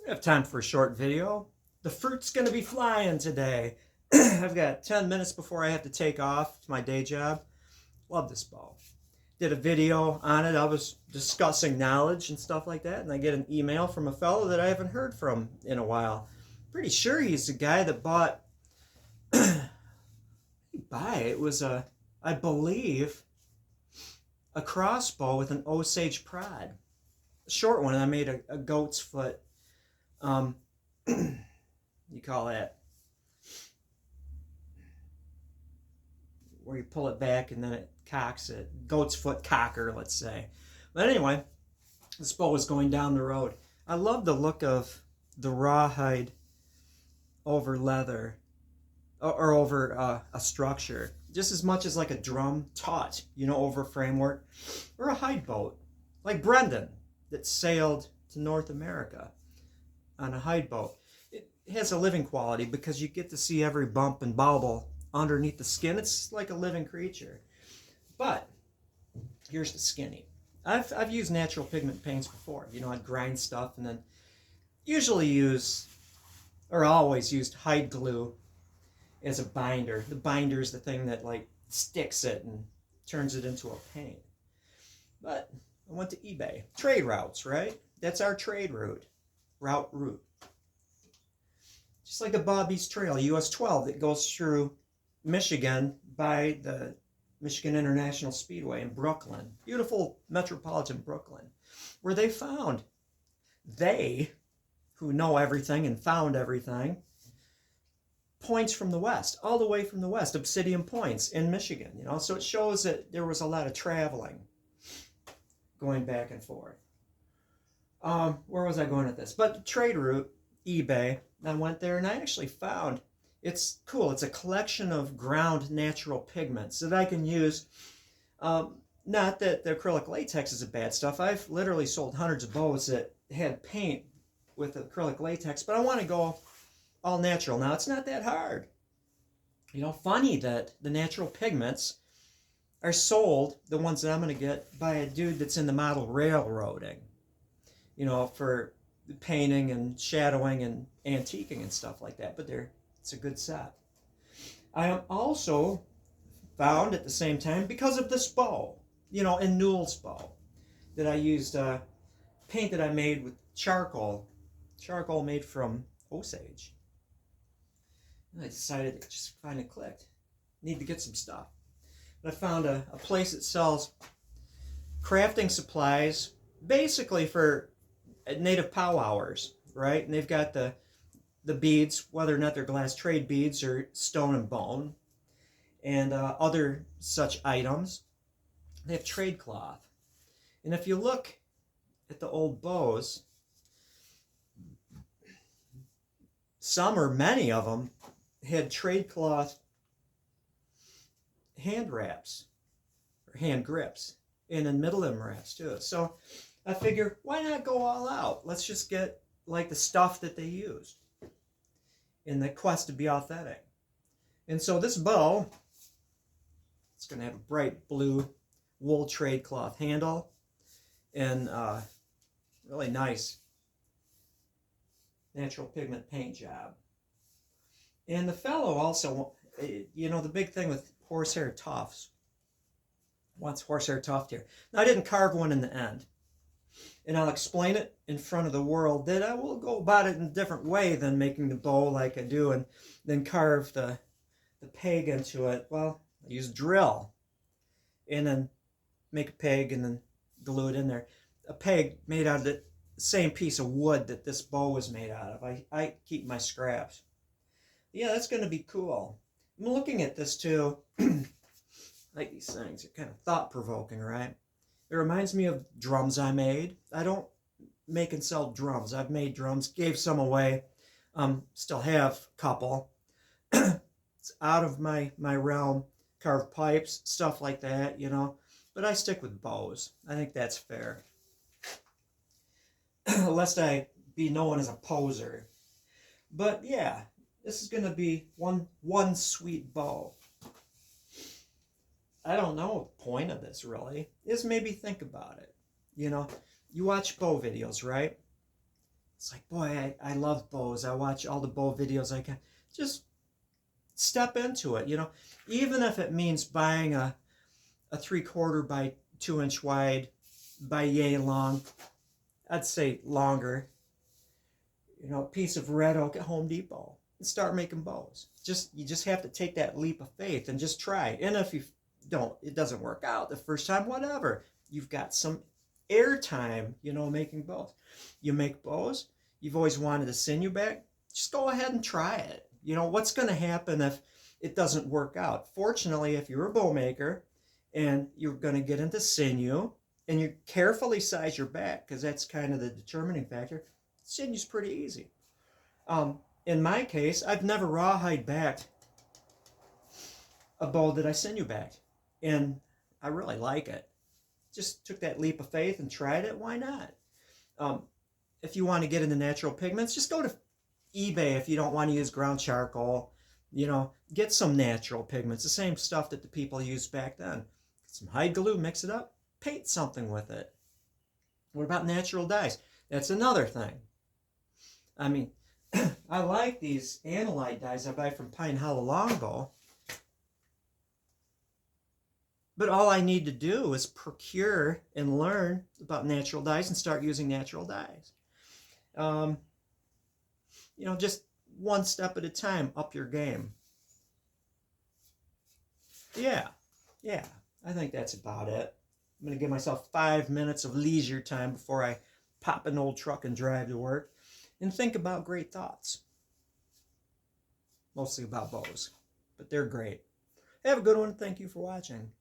I have time for a short video. The fruit's gonna be flying today. I've got 10 minutes before I have to take off to my day job. Love this bow. Did a video on it. I was discussing knowledge and stuff like that, and I get an email from a fellow that I haven't heard from in a while. Pretty sure he's the guy that bought. It was I believe, a crossbow with an Osage prod. A short one. I made a goat's foot. You call that where you pull it back and then it cocks it. Goat's foot cocker, let's say. But anyway, this bow is going down the road. I love the look of the rawhide over leather or over a structure, just as much as like a drum taut, over a framework, or a hide boat, like Brendan that sailed to North America on a hide boat. It has a living quality because you get to see every bump and bauble underneath the skin. It's like a living creature. But here's the skinny. I've used natural pigment paints before. I'd grind stuff and then always used hide glue as a binder. The binder is the thing that like sticks it and turns it into a paint. But I went to eBay. Trade routes, right? That's our trade route. Route. Just like the Bobby's Trail, US 12, that goes through Michigan by the Michigan International Speedway in Brooklyn. Beautiful metropolitan Brooklyn. Where they, who know everything and found everything, points from the west, all the way from the west, Obsidian Points in Michigan, So it shows that there was a lot of traveling going back and forth. Where was I going with this? But trade route, eBay, I went there and I actually found, it's cool. It's a collection of ground natural pigments that I can use. Not that the acrylic latex is a bad stuff. I've literally sold hundreds of bows that had paint with acrylic latex, but I want to go all natural. Now, it's not that hard. Funny that the natural pigments are sold, the ones that I'm going to get, by a dude that's in the model railroading, for painting and shadowing and antiquing and stuff like that. But it's a good set. I am also found at the same time, because of this bow, in Newell's bow, that I used paint that I made with charcoal made from Osage. And I decided it just finally clicked. Need to get some stuff. But I found a place that sells crafting supplies, basically for native powwowers, right? And they've got the beads, whether or not they're glass trade beads or stone and bone, and other such items. They have trade cloth. And if you look at the old bows, some or many of them had trade cloth hand wraps or hand grips, and in middle of them wraps too. So I figure, why not go all out? Let's just get like the stuff that they used in the quest to be authentic. And so this bow, it's going to have a bright blue wool trade cloth handle and really nice natural pigment paint job. And the fellow also, the big thing with horsehair tufts, wants horsehair tuft here. Now, I didn't carve one in the end. And I'll explain it in front of the world that I will go about it in a different way than making the bow like I do and then carve the peg into it. Well, I use drill and then make a peg and then glue it in there. A peg made out of the same piece of wood that this bow was made out of. I keep my scraps. Yeah, that's going to be cool. I'm looking at this too. Like these things are kind of thought-provoking, right? It reminds me of drums I made. I don't make and sell drums. I've made drums, gave some away. Still have a couple. It's out of my realm. Carved pipes, stuff like that, But I stick with bows. I think that's fair. Lest I be known as a poser. But yeah, this is going to be one sweet bow. I don't know the point of this really, is maybe think about it. You watch bow videos, right? It's like, boy, I love bows. I watch all the bow videos I can. Just step into it, you know. Even if it means buying a 3/4 by 2 inch wide by yay long, I'd say longer, you know, piece of red oak at Home Depot and start making bows. You just have to take that leap of faith and just try. And if you don't, it doesn't work out the first time, whatever. You've got some air time, you know, making bows. You make bows. You've always wanted a sinew bag. Just go ahead and try it. You know, what's going to happen if it doesn't work out? Fortunately, if you're a bow maker and you're going to get into sinew and you carefully size your back, because that's kind of the determining factor, sinew's pretty easy. In my case, I've never rawhide backed a bow that I sinew backed, and I really like it. Just took that leap of faith and tried it. Why not? If you want to get into natural pigments, just go to eBay. If you don't want to use ground charcoal, you know, get some natural pigments, the same stuff that the people used back then. Get some hide glue, mix it up, paint something with it. What about natural dyes? That's another thing. I mean, I like these Analite dyes I buy from Pine Hollow Longbow, but all I need to do is procure and learn about natural dyes and start using natural dyes. You know, just one step at a time, up your game. Yeah, I think that's about it. I'm going to give myself 5 minutes of leisure time before I pop an old truck and drive to work and think about great thoughts. Mostly about bows, but they're great. Have a good one. Thank you for watching.